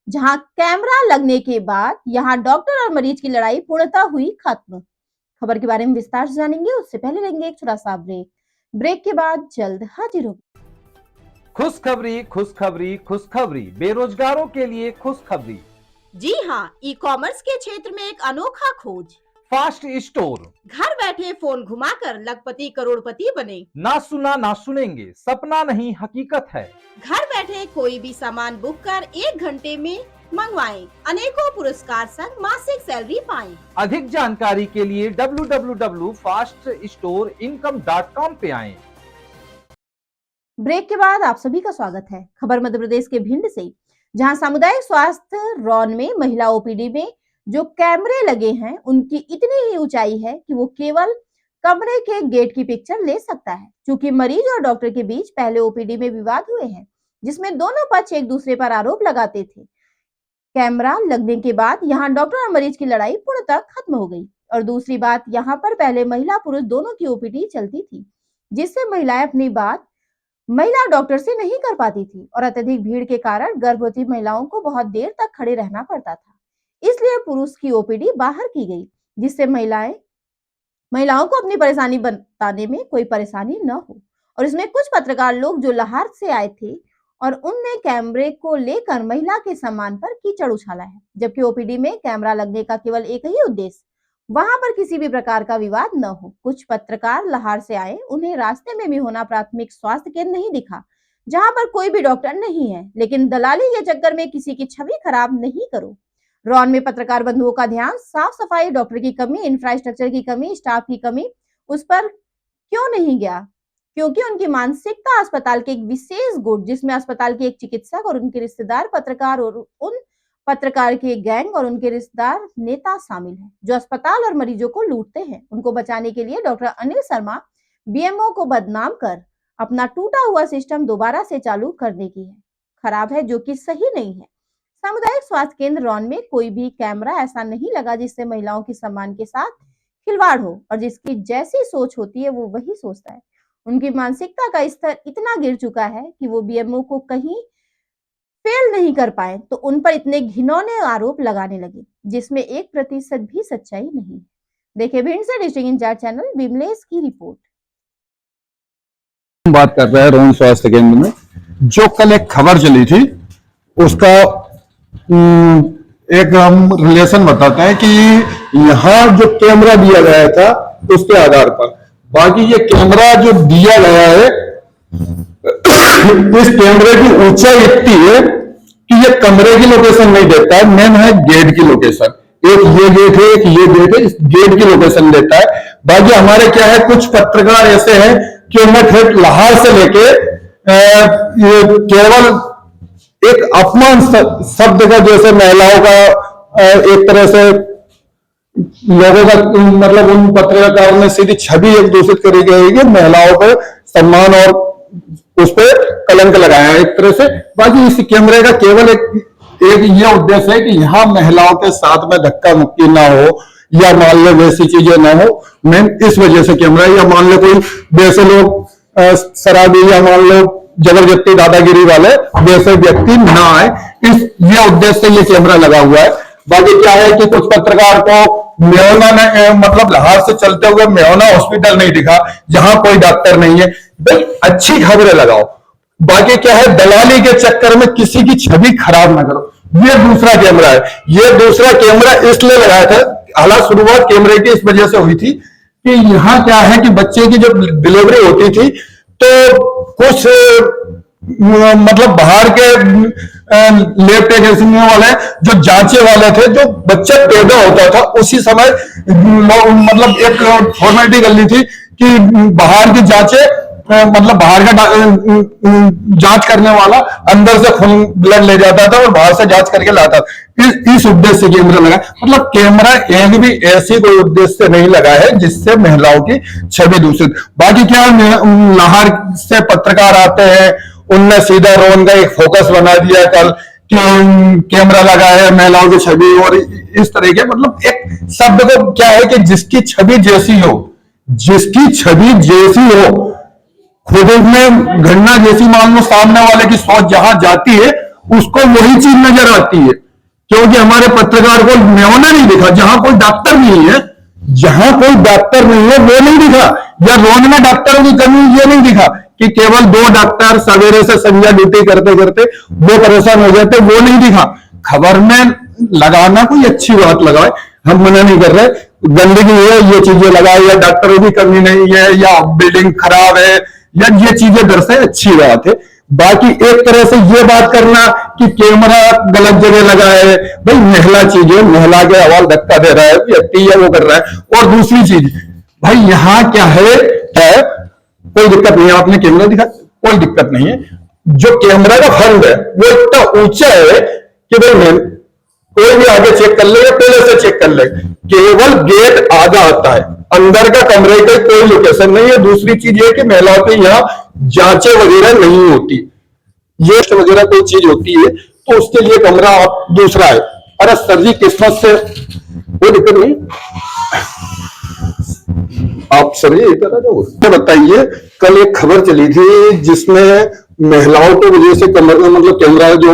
जहां कैमरा लगने के बाद यहां डॉक्टर और मरीज की लड़ाई पूर्णतः हुई खत्म। खबर के बारे में विस्तार से जानेंगे, उससे पहले लेंगे एक छोटा सा ब्रेक। ब्रेक के बाद जल्द हाजिर होंगे। खुशखबरी खुशखबरी खुशखबरी, बेरोजगारों के लिए खुशखबरी। जी हाँ, ई कॉमर्स के क्षेत्र में एक अनोखा खोज। Fast store. घर बैठे फोन घुमाकर लखपति करोड़पति बने। ना सुना ना सुनेंगे, सपना नहीं हकीकत है। घर बैठे कोई भी सामान बुक कर 1 घंटे में मंगवाएं। अनेकों पुरस्कार संग मासिक सैलरी पाएं। अधिक जानकारी के लिए www.faststoreincome.com पे आएं। ब्रेक के बाद आप सभी का स्वागत है। खबर मध्य प्रदेश के भिंड से, जहां सामुदायिक स्वास्थ्य रॉन में महिला ओपीडी में जो कैमरे लगे हैं उनकी इतनी ही ऊंचाई है कि वो केवल कमरे के गेट की पिक्चर ले सकता है। क्योंकि मरीज और डॉक्टर के बीच पहले ओपीडी में विवाद हुए हैं, जिसमें दोनों पक्ष एक दूसरे पर आरोप लगाते थे। कैमरा लगने के बाद यहाँ डॉक्टर और मरीज की लड़ाई पूर्णतः खत्म हो गई। और दूसरी बात, यहाँ पर पहले महिला पुरुष दोनों की ओपीडी चलती थी, जिससे महिलाएं अपनी बात महिला डॉक्टर से नहीं कर पाती थी और अत्यधिक भीड़ के कारण गर्भवती महिलाओं को बहुत देर तक खड़े रहना पड़ता था। इसलिए पुरुष की ओपीडी बाहर की गई, जिससे महिलाओं को अपनी परेशानी बताने में कोई परेशानी न हो। और इसमें कुछ पत्रकार लोग जो लाहौर से आए थे और उनने कैमरे को लेकर महिला के सम्मान पर कीचड़ उछाला है, जबकि ओपीडी में कैमरा लगने का केवल एक ही उद्देश्य वहां पर किसी भी प्रकार का विवाद न हो। कुछ पत्रकार लाहौर से आए, उन्हें रास्ते में भी होना प्राथमिक स्वास्थ्य केंद्र नहीं दिखा, जहां पर कोई भी डॉक्टर नहीं है। लेकिन दलाली के चक्कर में किसी की छवि खराब नहीं करो। रॉन में पत्रकार बंधुओं का ध्यान साफ सफाई, डॉक्टर की कमी, इंफ्रास्ट्रक्चर की कमी, स्टाफ की कमी, उस पर क्यों नहीं गया? क्योंकि उनकी मानसिकता अस्पताल के एक विशेष गुट, जिसमें अस्पताल के एक चिकित्सक और उनके रिश्तेदार पत्रकार और उन पत्रकार के गैंग और उनके रिश्तेदार नेता शामिल हैं, जो अस्पताल और मरीजों को लूटते हैं। उनको बचाने के लिए डॉक्टर अनिल शर्मा बीएमओ को बदनाम कर अपना टूटा हुआ सिस्टम दोबारा से चालू करने की है खराब है, जो कि सही नहीं है। सामुदायिक स्वास्थ्य केंद्र रॉन में कोई भी कैमरा ऐसा नहीं लगा जिससे महिलाओं के सम्मान के साथ खिलवाड़ हो, और जिसकी जैसी सोच होती है वो वही सोचता है। उनकी मानसिकता का स्तर इतना गिर चुका है कि वो बीएमओ को कहीं फेल नहीं कर पाए तो उन पर इतने घिनौने आरोप लगाने लगे, जिसमें 1% भी सच्चाई नहीं। देखिए भिंड से डिस्ट्रिक्ट इंचार्ज चैनल विमलेश की रिपोर्ट। बात कर रहे हैं रोहन स्वास्थ्य केंद्र में जो कल एक खबर चली थी, उसका एक हम रिलेशन बताते हैं कि यहाँ जो कैमरा दिया गया था उसके आधार पर, बाकी ये कैमरा जो दिया गया है इस कैमरे की ऊंचाई इतनी है कि ये कमरे की लोकेशन नहीं देता है, मेन है गेट की लोकेशन। एक ये गेट है, एक ये गेट है, इस गेट की लोकेशन देता है। बाकी हमारे क्या है, कुछ पत्रकार ऐसे हैं कि उन्हें ठेठ लाहौर से लेके ये केवल एक अपमान शब्द का, जैसे महिलाओं का एक तरह से लोगों का मतलब उन पत्रकारों ने सीधी छवि एक दूषित करी गई है, महिलाओं को सम्मान और उस पर कलंक लगाया है एक तरह से। बाकी इस कैमरे का केवल एक ये उद्देश्य है कि यहाँ महिलाओं के साथ में धक्का मुक्की ना हो, या मान लो वैसी चीजें ना हो। मैं इस वजह से कैमरा, या मान लो कोई वैसे लोग शराबी या मान लो जबरदस्ती दादागिरी वाले वैसे व्यक्ति ना आए, ये उद्देश्य से ये कैमरा लगा हुआ है। बाकी क्या है कि कुछ पत्रकार को मेयोना ने मतलब लाहौर से चलते हुए मेयोना हॉस्पिटल नहीं दिखा जहां कोई डॉक्टर नहीं है। भाई अच्छी खबरें लगाओ, बाकी क्या है दलाली के चक्कर में किसी की छवि खराब ना करो। ये दूसरा कैमरा है, ये दूसरा कैमरा इसलिए लगाया था, हालांकि शुरुआत कैमरे की इस वजह से हुई थी कि यहाँ क्या है कि बच्चे की जब डिलीवरी होती थी तो कुछ मतलब बाहर के लैब टेक्नीशियन वाले जो जांचे वाले थे, जो बच्चा पैदा होता था उसी समय मतलब एक फॉर्मेलिटी कर ली थी कि बाहर की जांचे मतलब बाहर का जांच करने वाला अंदर से खून ब्लड ले जाता था और बाहर से जांच करके लाता था। इस उद्देश्य से कैमरा लगा, मतलब कैमरा एक भी ऐसी कोई उद्देश्य से नहीं लगा है जिससे महिलाओं की छवि दूषित। बाकी क्या लाहौर से पत्रकार आते हैं, उनने सीधा रोन का एक फोकस बना दिया कल कि कैमरा लगा है महिलाओं की छवि, और इस तरह के मतलब एक शब्द को क्या है कि जिसकी छवि जैसी हो, जिसकी छवि जैसी हो, खुद में घटना जैसी मान लो सामने वाले की सोच जहां जाती है उसको वही चीज नजर आती है, क्योंकि हमारे पत्रकार को मेवना नहीं दिखा, जहां कोई डॉक्टर नहीं है, जहां कोई डॉक्टर नहीं है वो नहीं दिखा, या रोड में डॉक्टरों की कमी ये नहीं दिखा कि केवल 2 डॉक्टर सवेरे से संध्या ड्यूटी करते करते वो परेशान हो जाते, वो नहीं दिखा। खबर में लगाना कोई अच्छी बात लगाए, हम मना नहीं कर रहे, गंदगी है ये चीजें लगाए, या डॉक्टरों की कमी नहीं है, या बिल्डिंग खराब है, या ये चीजें दर्शाए, अच्छी बात है। बाकी एक तरह से ये बात करना कि कैमरा गलत जगह लगा है, भाई महिला चीज है, महिला के हवाल धक्का दे रहा है व्यक्ति या वो कर रहा है। और दूसरी चीज भाई यहां क्या है कोई दिक्कत नहीं है, आपने कैमरा दिखा, कोई दिक्कत नहीं है। जो कैमरा का फंड है वो इतना ऊंचा है कि भाई कोई भी आगे चेक कर ले या पहले से चेक कर ले, केवल गेट आगा आता है, अंदर का कमरे का कोई लोकेशन नहीं है। दूसरी चीज ये कि महिलाओं के यहाँ जांचें वगैरह नहीं होती, ये वगैरह कोई चीज होती है तो उसके लिए कमरा आप दूसरा है। अरे सर जी किस्मत से कोई दिक्कत नहीं, आप सर जी इधर आ जाओ। बताइए, कल एक खबर चली थी जिसमें महिलाओं की वजह से कमर में मतलब कैमरा जो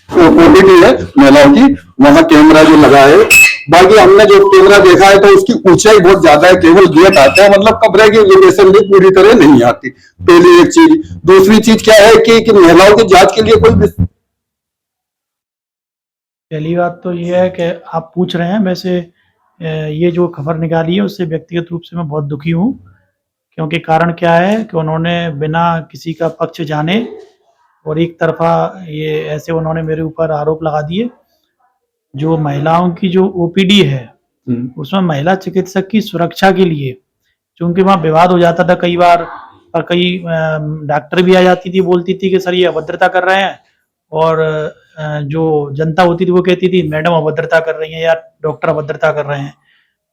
ओपीडी है महिलाओं की, वहां कैमरा जो लगा है, बाकी हमने जो कैमरा देखा है तो उसकी ऊंचाई बहुत ज्यादा है, केवल गेट आता है, मतलब कमरे की लोकेशन भी पूरी तरह नहीं आती। पहली एक चीज। दूसरी चीज क्या है कि महिलाओं की जांच के लिए कोई पहली बात तो ये है कि आप पूछ रहे हैं, वैसे ये जो खबर निकाली है उससे व्यक्तिगत रूप से मैं बहुत दुखी हूँ, क्योंकि कारण क्या है कि उन्होंने बिना किसी का पक्ष जाने और एक तरफा ये ऐसे उन्होंने मेरे ऊपर आरोप लगा दिए। जो महिलाओं की जो ओपीडी है उसमें महिला चिकित्सक की सुरक्षा के लिए, क्योंकि वहाँ विवाद हो जाता था कई बार, और कई डॉक्टर भी आ जाती थी, बोलती थी कि सर ये अभद्रता कर रहे हैं, और जो जनता होती थी वो कहती थी मैडम अभद्रता कर रही हैं या डॉक्टर अभद्रता कर रहे हैं।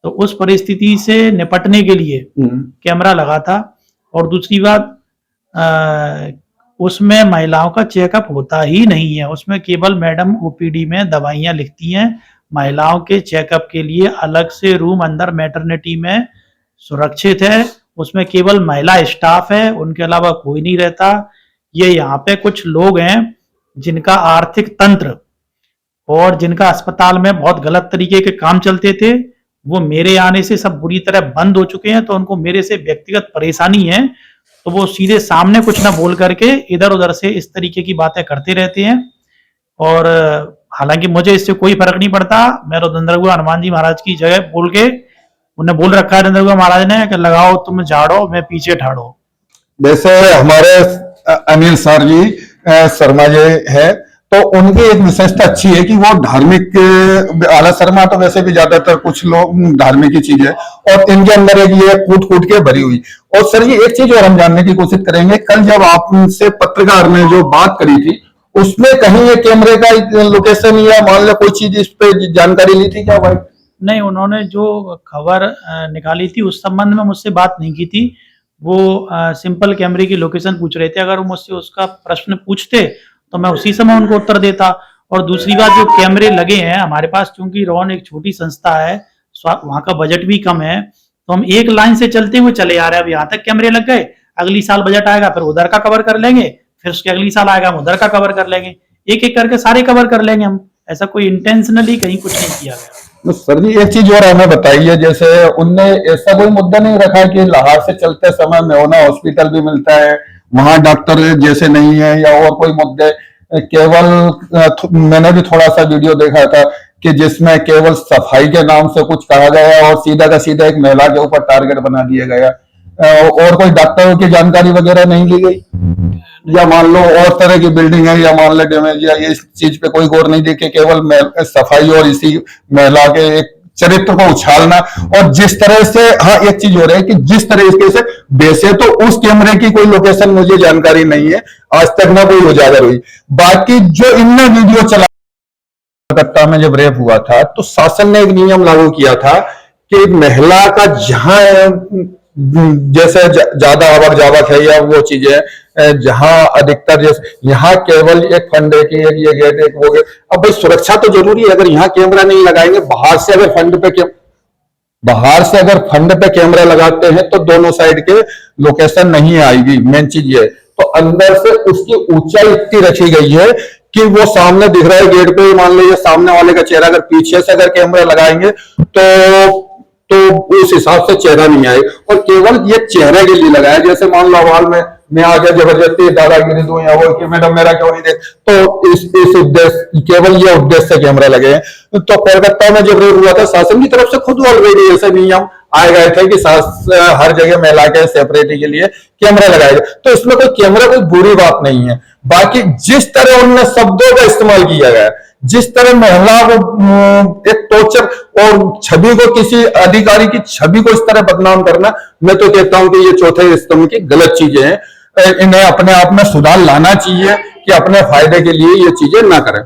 तो उस परिस्थिति से निपटने के लिए कैमरा लगा था। और दूसरी बात, उसमें महिलाओं का चेकअप होता ही नहीं है, उसमें केवल मैडम ओपीडी में दवाइयां लिखती हैं। महिलाओं के चेकअप के लिए अलग से रूम अंदर मैटरनिटी में सुरक्षित है, उसमें केवल महिला स्टाफ है, उनके अलावा कोई नहीं रहता। ये यहाँ पे कुछ लोग हैं जिनका आर्थिक तंत्र और जिनका अस्पताल में बहुत गलत तरीके के काम चलते थे, वो मेरे आने से सब बुरी तरह बंद हो चुके हैं। तो उनको मेरे से व्यक्तिगत परेशानी है, तो वो सीधे सामने कुछ ना बोल करके इधर उधर से इस तरीके की बातें करते रहते हैं। और हालांकि मुझे इससे कोई फर्क नहीं पड़ता, मैं तो दंदरगुआ हनुमान जी महाराज की जगह बोल के उन्हें बोल रखा है दंदरगुआ महाराज ने कि लगाओ तुम झाड़ो मैं पीछे ठाड़ो। वैसे हमारे अनिल सर जी शर्मा जी है, तो उनकी एक विशेषता अच्छी है कि वो धार्मिक, आला शर्मा तो वैसे भी ज्यादातर कुछ लोग धार्मिक की चीज है, और इनके अंदर एक ये कूट के भरी हुई। और सर जी एक चीज और हम जानने की कोशिश करेंगे, कल जब आपसे पत्रकार ने जो बात करी थी उसमें कहीं ये कैमरे का लोकेशन या मान लो कोई चीज इस पे जानकारी ली थी क्या भाई? नहीं, उन्होंने जो खबर निकाली थी उस संबंध में मुझसे बात नहीं की थी। वो सिंपल कैमरे की लोकेशन पूछ रहे थे। अगर वो मुझसे उसका प्रश्न पूछते तो मैं उसी समय उनको उत्तर देता। और दूसरी बात, जो कैमरे लगे हैं हमारे पास, चूंकि रॉन एक छोटी संस्था है, वहां का बजट भी कम है, तो हम एक लाइन से चलते हुए चले आ रहे हैं। अब यहाँ तक कैमरे लग गए, अगली साल बजट आएगा फिर उधर का कवर कर लेंगे, फिर उसके अगली साल आएगा हम उधर का कवर कर लेंगे, एक एक करके सारे कवर कर लेंगे हम। ऐसा कोई इंटेंशनली कहीं कुछ नहीं किया गया। तो सर जी एक चीज और हमें बताइए, जैसे उनने ऐसा कोई मुद्दा नहीं रखा कि लाहौर से चलते समय मेवना हॉस्पिटल भी मिलता है, वहां डॉक्टर जैसे नहीं है, या और कोई मुद्दे? केवल मैंने भी थोड़ा सा वीडियो देखा था कि जिसमें केवल सफाई के नाम से कुछ कहा गया और सीधा का सीधा एक महिला के ऊपर टारगेट बना दिया गया, और कोई डॉक्टरों की जानकारी वगैरह नहीं ली गई, या मान लो और तरह की बिल्डिंग है, या मान लो डैमेज, या इस चीज पे कोई गौर नहीं देखे, केवल सफाई और इसी महिला के एक चरित्र को उछालना। और जिस तरह से, हाँ एक चीज हो रही है कि जिस तरीके से, वैसे तो उस कैमरे की कोई लोकेशन मुझे जानकारी नहीं है, आज तक ना कोई उजागर हुई। बाकी जो इनने वीडियो चला, कलकत्ता में जब रेप हुआ था तो शासन ने एक नियम लागू किया था कि महिला का जहां जैसे ज्यादा आवक जावक है या वो चीजें जहां अधिकतर, जैसे यहाँ केवल एक फंड है कि ये गेट एक वो गेट। अब भाई सुरक्षा तो जरूरी है, अगर यहाँ कैमरा नहीं लगाएंगे, बाहर से अगर फंड पे कैमरा लगाते हैं तो दोनों साइड के लोकेशन नहीं आएगी। मेन चीज ये, तो अंदर से उसकी ऊंचाई इतनी रखी गई है कि वो सामने दिख रहा है गेट पे, मान लीजिए सामने वाले का चेहरा, अगर पीछे से अगर कैमरा लगाएंगे तो उस हिसाब से चेहरा नहीं आएगा, और केवल ये चेहरे के लिए लगाया। जैसे मान लो हॉल में मैं आ गया जबरदस्ती दादागिरी दूं या वो कि मैडम मेरा क्यों नहीं देख, तो इस उद्देश्य, केवल ये उद्देश्य से कैमरा लगे हैं। तो कोलकाता में जब रेड हुआ था, शासन की तरफ से खुद ऑलरेडी ऐसे नियम आए गए थे कि हर जगह महिला के सेपरेटी के लिए कैमरा लगाए गए। तो इसमें कोई कैमरा कोई बुरी बात नहीं है। बाकी जिस तरह उनने शब्दों का इस्तेमाल किया गया, जिस तरह महिला को एक टॉर्चर और छवि को, किसी अधिकारी की छवि को इस तरह बदनाम करना, मैं तो कहता हूं कि ये चौथे स्तंभ की गलत चीजें हैं। इन्हें अपने आप में सुधार लाना चाहिए कि अपने फायदे के लिए ये चीजें ना करें।